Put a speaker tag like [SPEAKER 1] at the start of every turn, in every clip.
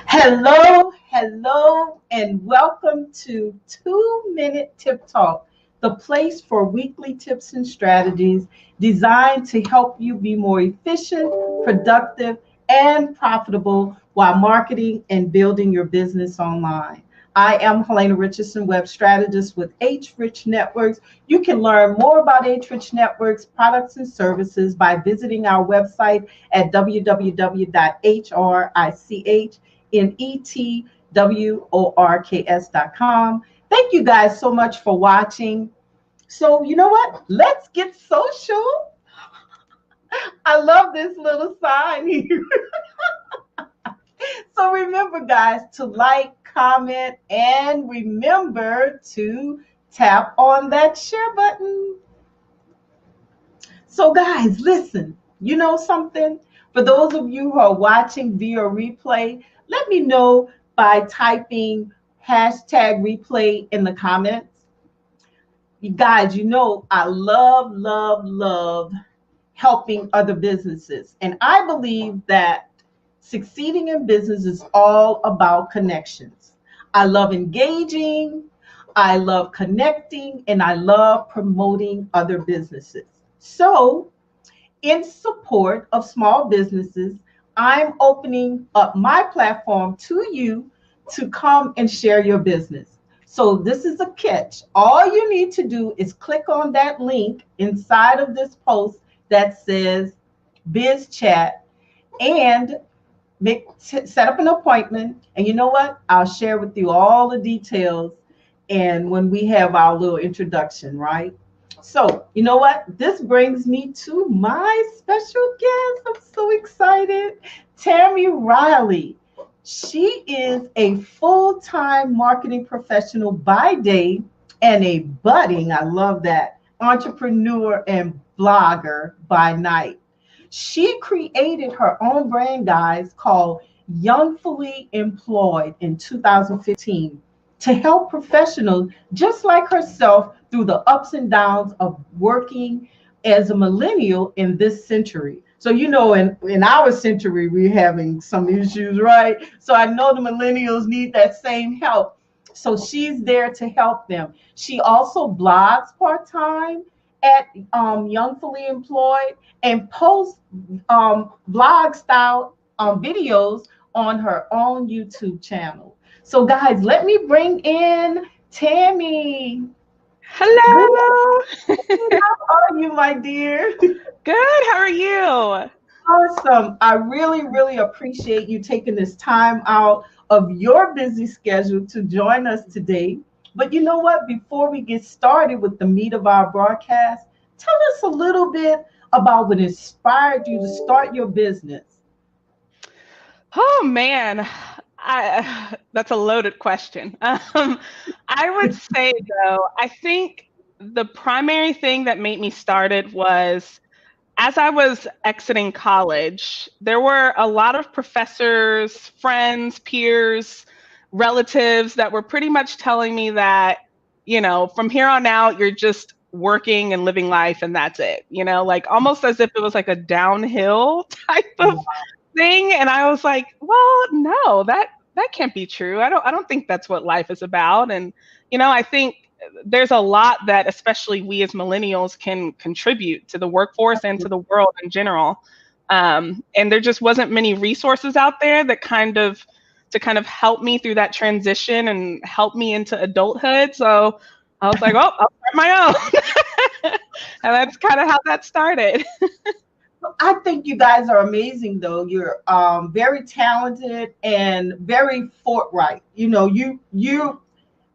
[SPEAKER 1] Hello, hello, and welcome to 2 Minute Tip Talk, the place for weekly tips and strategies designed to help you be more efficient, productive, and profitable while marketing and building your business online. I am Helena Richardson, web strategist with HRichnetworks. You can learn more about HRichnetworks products and services by visiting our website at www.HRichnetworks.com. Thank you guys so much for watching. So, you know what? Let's get social. I love this little sign here. So, remember, guys, to like, comment, and remember to tap on that share button. So, guys, listen, you know something? For those of you who are watching via replay, let me know by typing hashtag replay in the comments. You guys, you know, I love, love, love helping other businesses. And I believe that succeeding in business is all about connections. I love engaging, I love connecting, and I love promoting other businesses. So, in support of small businesses, I'm opening up my platform to you to come and share your business. So this is a catch. All you need to do is click on that link inside of this post that says Biz Chat and set up an appointment. And you know what? I'll share with you all the details and when we have our little introduction, right? So, you know what? This brings me to my special guest. I'm so excited. Tammie Riley. She is a full-time marketing professional by day and a budding, I love that, entrepreneur and blogger by night. She created her own brand, guys, called Youngfully Employed in 2015 to help professionals just like herself through the ups and downs of working as a millennial in this century. So, you know, in our century, we're having some issues, right? So I know the millennials need that same help. So she's there to help them. She also blogs part time at Youngfully Employed and posts blog style videos on her own YouTube channel. So, guys, let me bring in Tammie. Good.
[SPEAKER 2] Hello.
[SPEAKER 1] How are you, my dear?
[SPEAKER 2] Good. How are you?
[SPEAKER 1] Awesome. I really, really appreciate you taking this time out of your busy schedule to join us today. But you know what? Before we get started with the meat of our broadcast, tell us a little bit about what inspired you to start your business.
[SPEAKER 2] Oh man, that's a loaded question. I would say though, I think the primary thing that made me started was as I was exiting college, there were a lot of professors, friends, peers, relatives that were pretty much telling me that, from here on out, you're just working and living life and that's it, like almost as if it was like a downhill type of thing. And I was like, well, no, that can't be true. I don't think that's what life is about. And, I think there's a lot that especially we as millennials can contribute to the workforce and to the world in general. And there just wasn't many resources out there that kind of help me through that transition and help me into adulthood. So I was like, oh, I'll start my own. And that's kind of how that started.
[SPEAKER 1] I think you guys are amazing, though. You're very talented and very forthright. You know, you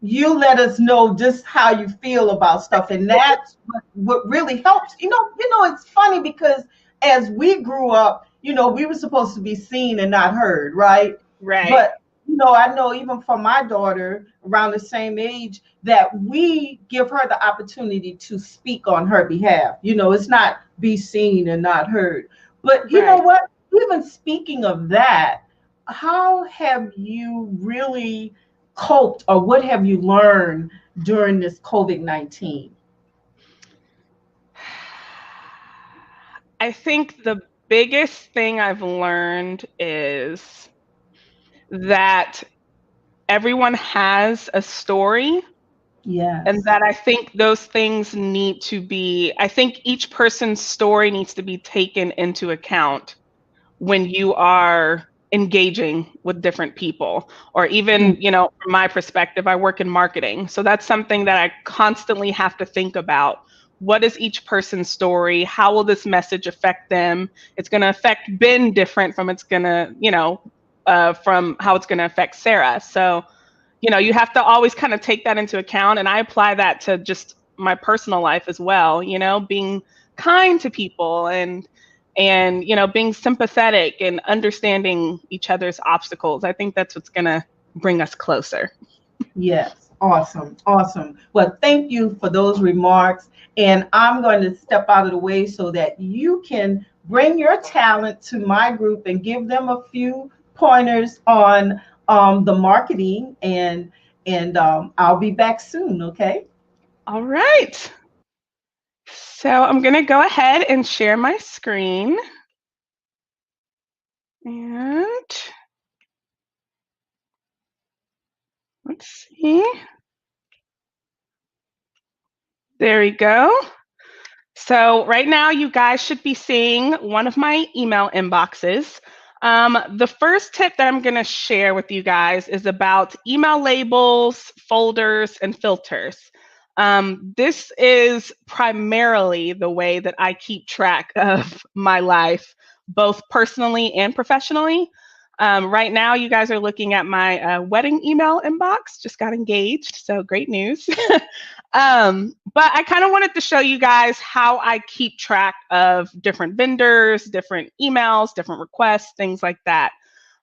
[SPEAKER 1] let us know just how you feel about stuff, and that's what really helps. It's funny because as we grew up, we were supposed to be seen and not heard, right?
[SPEAKER 2] Right.
[SPEAKER 1] But I know even for my daughter around the same age that we give her the opportunity to speak on her behalf. It's not be seen and not heard. But you know
[SPEAKER 2] Right.
[SPEAKER 1] what? Even speaking of that, how have you really coped or what have you learned during this COVID-19?
[SPEAKER 2] I think the biggest thing I've learned is that everyone has a story, and
[SPEAKER 1] Yes.
[SPEAKER 2] that I think those things need to be, I think each person's story needs to be taken into account when you are engaging with different people. Or even,
[SPEAKER 1] Mm.
[SPEAKER 2] from my perspective, I work in marketing. So that's something that I constantly have to think about. What is each person's story? How will this message affect them? It's going to affect Ben different from it's going to, from how it's going to affect Sarah. So, you have to always kind of take that into account. And I apply that to just my personal life as well, being kind to people, and being sympathetic and understanding each other's obstacles. I think that's what's going to bring us closer.
[SPEAKER 1] Yes. Awesome. Awesome. Well, thank you for those remarks. And I'm going to step out of the way so that you can bring your talent to my group and give them a few pointers on the marketing, and I'll be back soon. Okay.
[SPEAKER 2] All right. So I'm going to go ahead and share my screen. And let's see. There we go. So right now, you guys should be seeing one of my email inboxes. The first tip that I'm going to share with you guys is about email labels, folders, and filters. This is primarily the way that I keep track of my life, both personally and professionally. Right now, you guys are looking at my wedding email inbox. Just got engaged, so great news. But I kind of wanted to show you guys how I keep track of different vendors, different emails, different requests, things like that.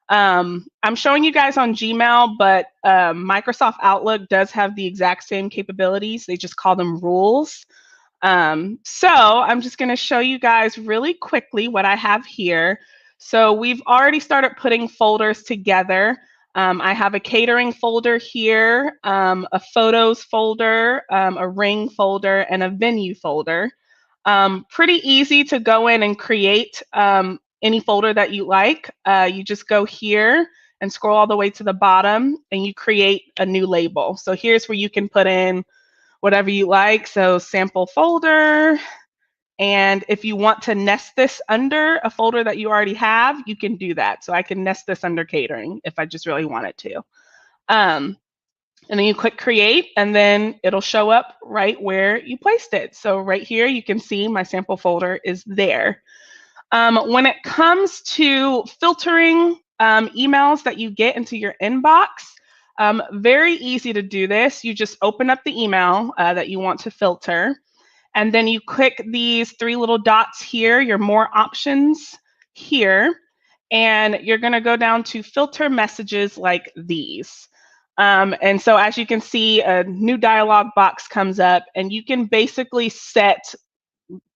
[SPEAKER 2] I'm showing you guys on Gmail, but Microsoft Outlook does have the exact same capabilities. They just call them rules. So I'm just going to show you guys really quickly what I have here. So we've already started putting folders together. I have a catering folder here, a photos folder, a ring folder, and a venue folder. Pretty easy to go in and create any folder that you like. You just go here and scroll all the way to the bottom, and you create a new label. So here's where you can put in whatever you like. So sample folder. And if you want to nest this under a folder that you already have, you can do that. So I can nest this under catering if I just really wanted to. And then you click create, and then it'll show up right where you placed it. So right here, you can see my sample folder is there. When it comes to filtering emails that you get into your inbox, very easy to do this. You just open up the email that you want to filter, and then you click these three little dots here, your more options here, and you're going to go down to filter messages like these. And so as you can see, a new dialog box comes up, and you can basically set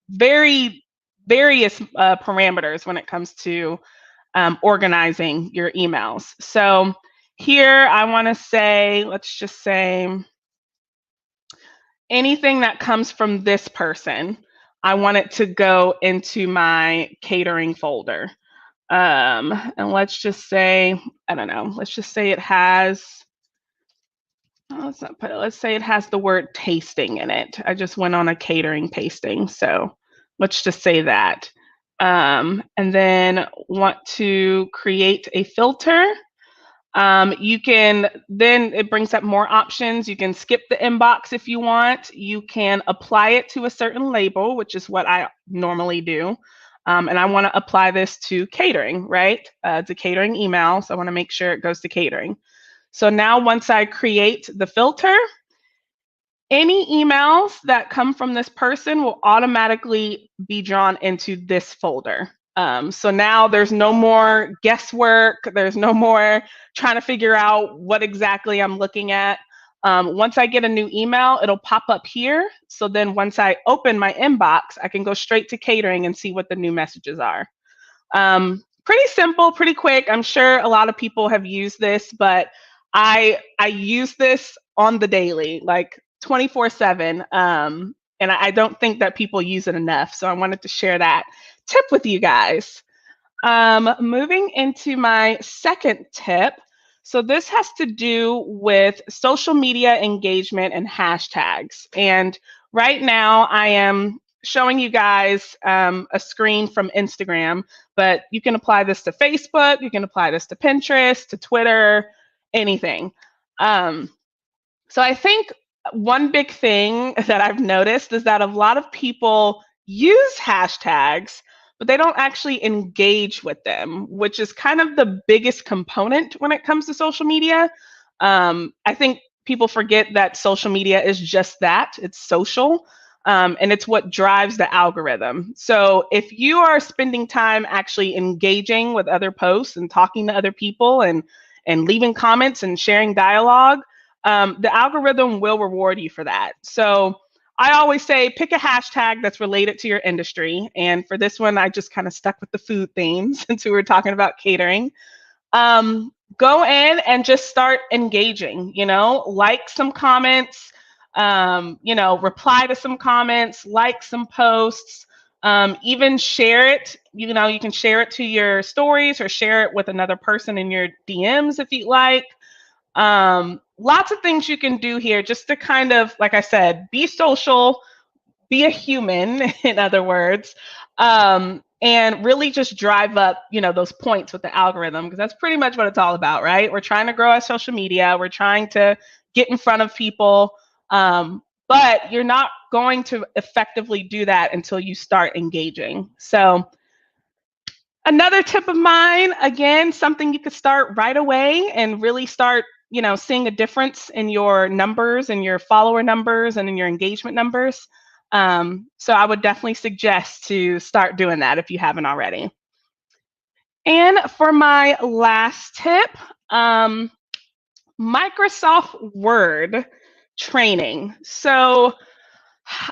[SPEAKER 2] various parameters when it comes to organizing your emails. So here I want to say, let's just say anything that comes from this person, I want it to go into my catering folder. And let's just say, I don't know, let's just say it has, let's say it has the word tasting in it. I just went on a catering tasting. So let's just say that. And then want to create a filter. You can, then it brings up more options. You can skip the inbox if you want. You can apply it to a certain label, which is what I normally do. And I want to apply this to catering, right? It's a catering email, so I want to make sure it goes to catering. So now once I create the filter, any emails that come from this person will automatically be drawn into this folder. So now there's no more guesswork. There's no more trying to figure out what exactly I'm looking at. Once I get a new email, it'll pop up here. So then once I open my inbox, I can go straight to catering and see what the new messages are. Pretty simple, pretty quick. I'm sure a lot of people have used this, but I use this on the daily, like 24/7. And I don't think that people use it enough. So I wanted to share that tip with you guys. Moving into my second tip, So this has to do with social media engagement and hashtags. And right now I am showing you guys a screen from Instagram, but you can apply this to Facebook, you can apply this to Pinterest, to Twitter, anything. So I think one big thing that I've noticed is that a lot of people use hashtags, but they don't actually engage with them, which is kind of the biggest component when it comes to social media. I think people forget that social media is just that, it's social. And it's what drives the algorithm. So if you are spending time actually engaging with other posts and talking to other people and leaving comments and sharing dialogue, the algorithm will reward you for that. So I always say pick a hashtag that's related to your industry. And for this one, I just kind of stuck with the food theme since we were talking about catering. Go in and just start engaging, like some comments, reply to some comments, like some posts, even share it. You can share it to your stories or share it with another person in your DMs if you like. Lots of things you can do here just to kind of, like I said, be social, be a human, in other words, and really just drive up, those points with the algorithm, because that's pretty much what it's all about, right? We're trying to grow our social media. We're trying to get in front of people. But you're not going to effectively do that until you start engaging. So another tip of mine, again, something you could start right away and really start, seeing a difference in your numbers and your follower numbers and in your engagement numbers. So I would definitely suggest to start doing that if you haven't already. And for my last tip, Microsoft Word training. So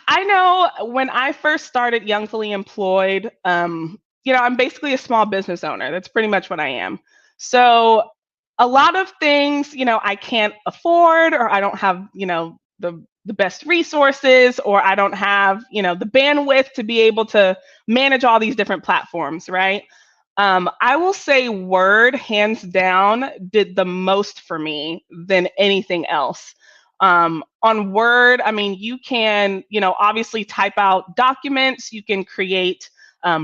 [SPEAKER 2] I know when I first started Youngfully Employed, I'm basically a small business owner. That's pretty much what I am. So a lot of things, I can't afford, or I don't have, the best resources, or I don't have, the bandwidth to be able to manage all these different platforms, right? I will say Word, hands down, did the most for me than anything else. On Word, I mean, you can, obviously type out documents, you can create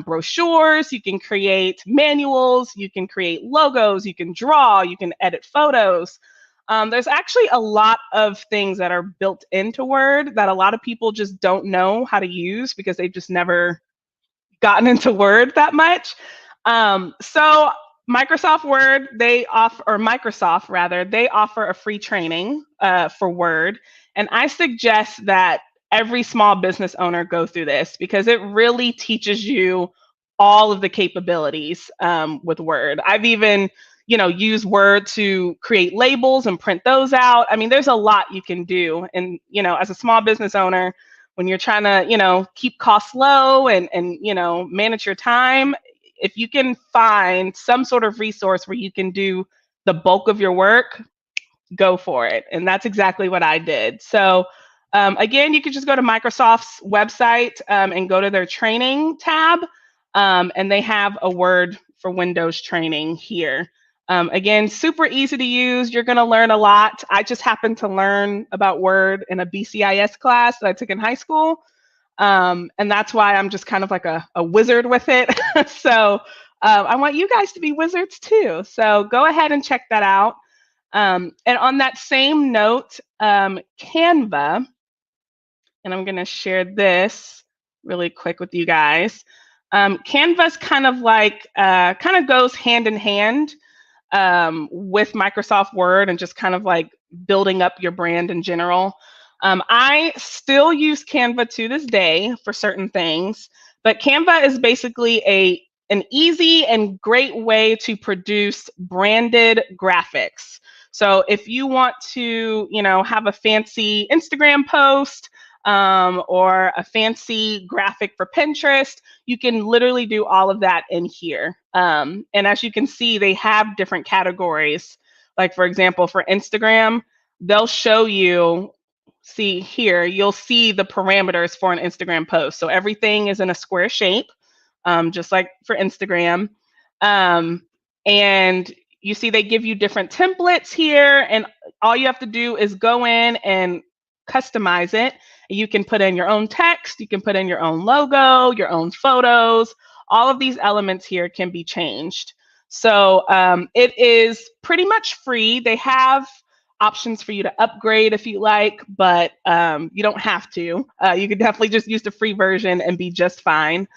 [SPEAKER 2] brochures, you can create manuals, you can create logos, you can draw, you can edit photos. There's actually a lot of things that are built into Word that a lot of people just don't know how to use because they've just never gotten into Word that much. So Microsoft Word, Microsoft rather, they offer a free training for Word. And I suggest that every small business owner go through this because it really teaches you all of the capabilities with Word. I've even, used Word to create labels and print those out. I mean, there's a lot you can do. And, as a small business owner, when you're trying to, keep costs low and manage your time, if you can find some sort of resource where you can do the bulk of your work, go for it. And that's exactly what I did. So again, you could just go to Microsoft's website and go to their training tab. And they have a Word for Windows training here. Again, super easy to use. You're going to learn a lot. I just happened to learn about Word in a BCIS class that I took in high school. And that's why I'm just kind of like a wizard with it. So I want you guys to be wizards too. So go ahead and check that out. And on that same note, Canva, and I'm going to share this really quick with you guys. Canva's kind of goes hand in hand with Microsoft Word and just kind of like building up your brand in general. I still use Canva to this day for certain things, but Canva is basically an easy and great way to produce branded graphics. So if you want to, have a fancy Instagram post or a fancy graphic for Pinterest, you can literally do all of that in here. And as you can see, they have different categories. Like, for example, for Instagram, they'll show you, see here, you'll see the parameters for an Instagram post. So everything is in a square shape, just like for Instagram. And you see they give you different templates here, and all you have to do is go in and customize it. You can put in your own text, you can put in your own logo, your own photos. All of these elements here can be changed. So it is pretty much free. They have options for you to upgrade if you like, but you don't have to. You could definitely just use the free version and be just fine.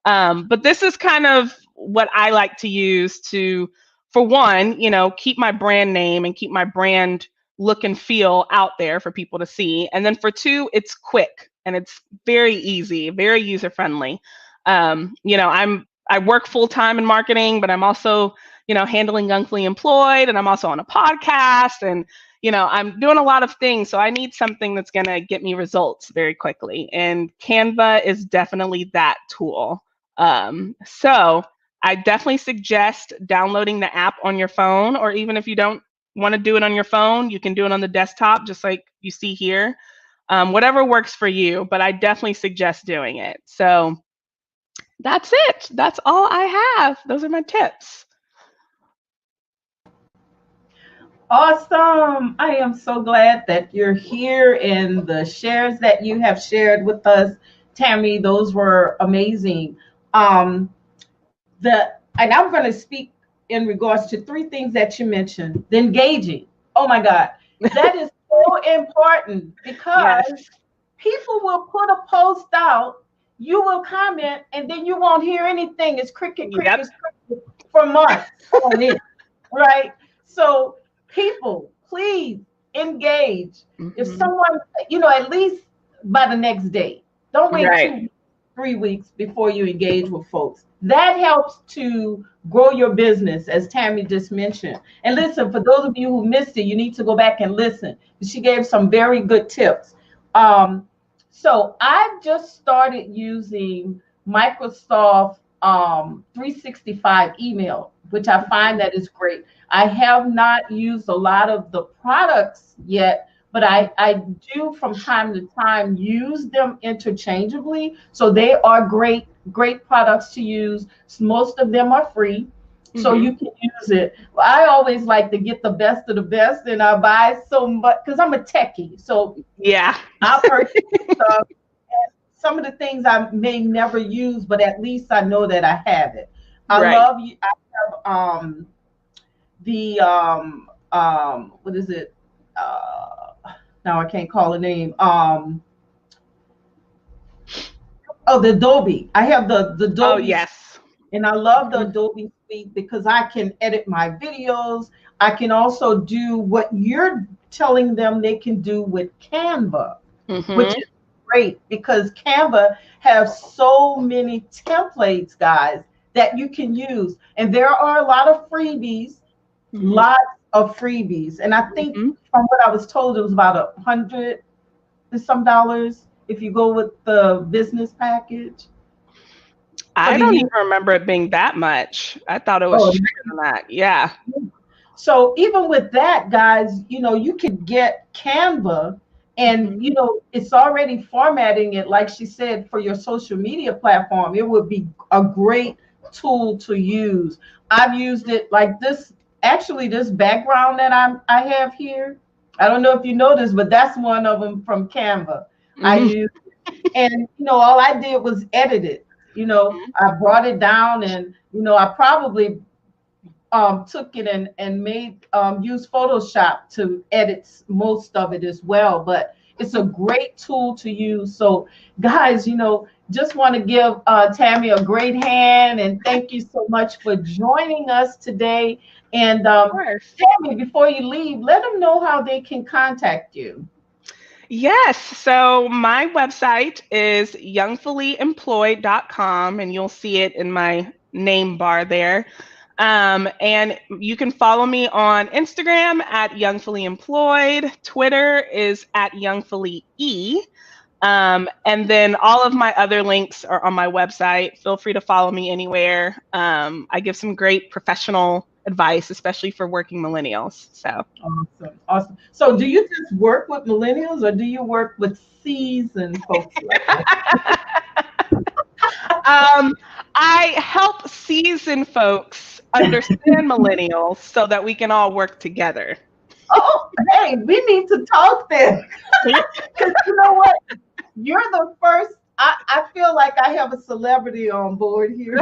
[SPEAKER 2] But this is kind of what I like to use to, for one, keep my brand name and keep my brand look and feel out there for people to see. And then for two, it's quick and it's very easy, very user friendly. I work full time in marketing, but I'm also, handling Youngfully Employed, and I'm also on a podcast, and I'm doing a lot of things. So I need something that's going to get me results very quickly. And Canva is definitely that tool. So I definitely suggest downloading the app on your phone, or even if you don't want to do it on your phone, you can do it on the desktop, just like you see here. Whatever works for you, but I definitely suggest doing it. So that's it. That's all I have. Those are my tips.
[SPEAKER 1] Awesome. I am so glad that you're here, and the shares that you have shared with us, Tammie, those were amazing. And I'm going to speak in regards to three things that you mentioned. The engaging. Oh my God. That is so important, because
[SPEAKER 2] Yes.
[SPEAKER 1] people will put a post out, you will comment, and then you won't hear anything. It's cricket
[SPEAKER 2] Yep.
[SPEAKER 1] for months on it, right? So people, please engage. If someone, at least by the next day. Don't wait
[SPEAKER 2] Right.
[SPEAKER 1] 2-3 weeks before you engage with folks. That helps to grow your business, as Tammie just mentioned. And listen, for those of you who missed it, you need to go back and listen. She gave some very good tips. So I've just started using Microsoft 365 email, which I find that is great. I have not used a lot of the products yet, but I do from time to time use them interchangeably. So they are great products to use. Most of them are free, so you can use it. I always like to get the best of the best, and I buy so much because I'm a techie. So
[SPEAKER 2] yeah,
[SPEAKER 1] I purchase stuff. Some of the things I may never use, but at least I know that I have it. I
[SPEAKER 2] right.
[SPEAKER 1] love you. I have the what is it? Now I can't call a name. The Adobe. I have the Adobe.
[SPEAKER 2] Oh yes.
[SPEAKER 1] And I love the Adobe Suite because I can edit my videos. I can also do what you're telling them they can do with Canva, which is great, because Canva has so many templates, guys, that you can use. And there are a lot of freebies, lots of freebies. And I think from what I was told, it was about $100 and some if you go with the business package.
[SPEAKER 2] I don't even remember it being that much. I thought it was stricter than that. Yeah.
[SPEAKER 1] So even with that, guys, you can get Canva, and it's already formatting it, like she said, for your social media platform. It would be a great tool to use. I've used it like this. Actually, this background that I have here, I don't know if you noticed, but that's one of them from Canva. I used it. And all I did was edit it. I brought it down, and I probably took it and made use Photoshop to edit most of it as well. But it's a great tool to use. So guys, just want to give Tammie a great hand, and thank you so much for joining us today. And Tammie, before you leave, let them know how they can contact you.
[SPEAKER 2] Yes. So my website is youngfullyemployed.com, and you'll see it in my name bar there. And you can follow me on Instagram at youngfullyemployed. Twitter is at youngfully. And then all of my other links are on my website. Feel free to follow me anywhere. I give some great professional advice, especially for working millennials. So
[SPEAKER 1] awesome. So do you just work with millennials, or do you work with seasoned folks like that?
[SPEAKER 2] I help seasoned folks understand millennials so that we can all work together.
[SPEAKER 1] Oh, hey, we need to talk then. Because you know what? You're the first. I feel like I have a celebrity on board here.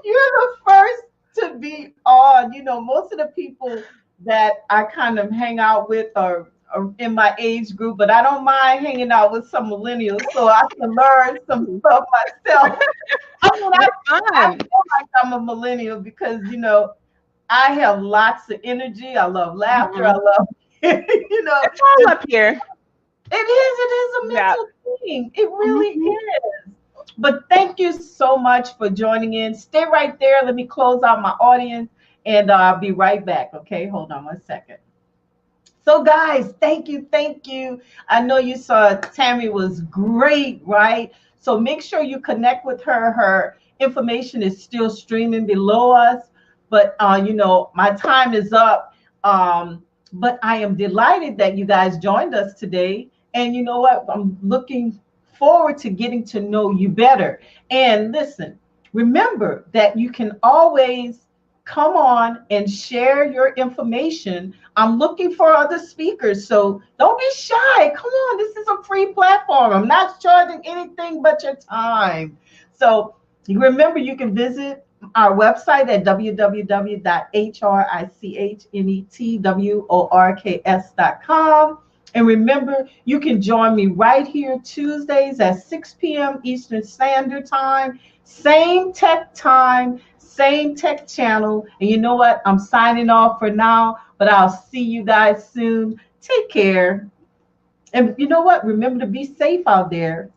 [SPEAKER 1] You're the first to be on. You know, most of the people that I kind of hang out with are in my age group, but I don't mind hanging out with some millennials so I can learn some stuff myself. I mean, I
[SPEAKER 2] Fun.
[SPEAKER 1] feel like I'm a millennial because, you know, I have lots of energy. I love laughter. I
[SPEAKER 2] Mhm.
[SPEAKER 1] love, you know,
[SPEAKER 2] It's all up here.
[SPEAKER 1] it is a
[SPEAKER 2] Yeah.
[SPEAKER 1] mental thing. It really
[SPEAKER 2] Mhm.
[SPEAKER 1] is. But thank you so much for joining in. Stay right there. Let me close out my audience and I'll be right back. Okay, hold on one second. So, guys, thank you, thank you. I know you saw Tammie was great, right? So make sure you connect with her. Her information is still streaming below us, but you know my time is up. But I am delighted that you guys joined us today, and you know what? I'm looking forward to getting to know you better. And listen, remember that you can always come on and share your information. I'm looking for other speakers, so don't be shy. Come on, this is a free platform. I'm not charging anything but your time. So you remember you can visit our website at www.HRichnetworks.com. And remember, you can join me right here Tuesdays at 6 p.m. Eastern Standard Time, same tech time, same tech channel. And you know what? I'm signing off for now, but I'll see you guys soon. Take care. And you know what? Remember to be safe out there.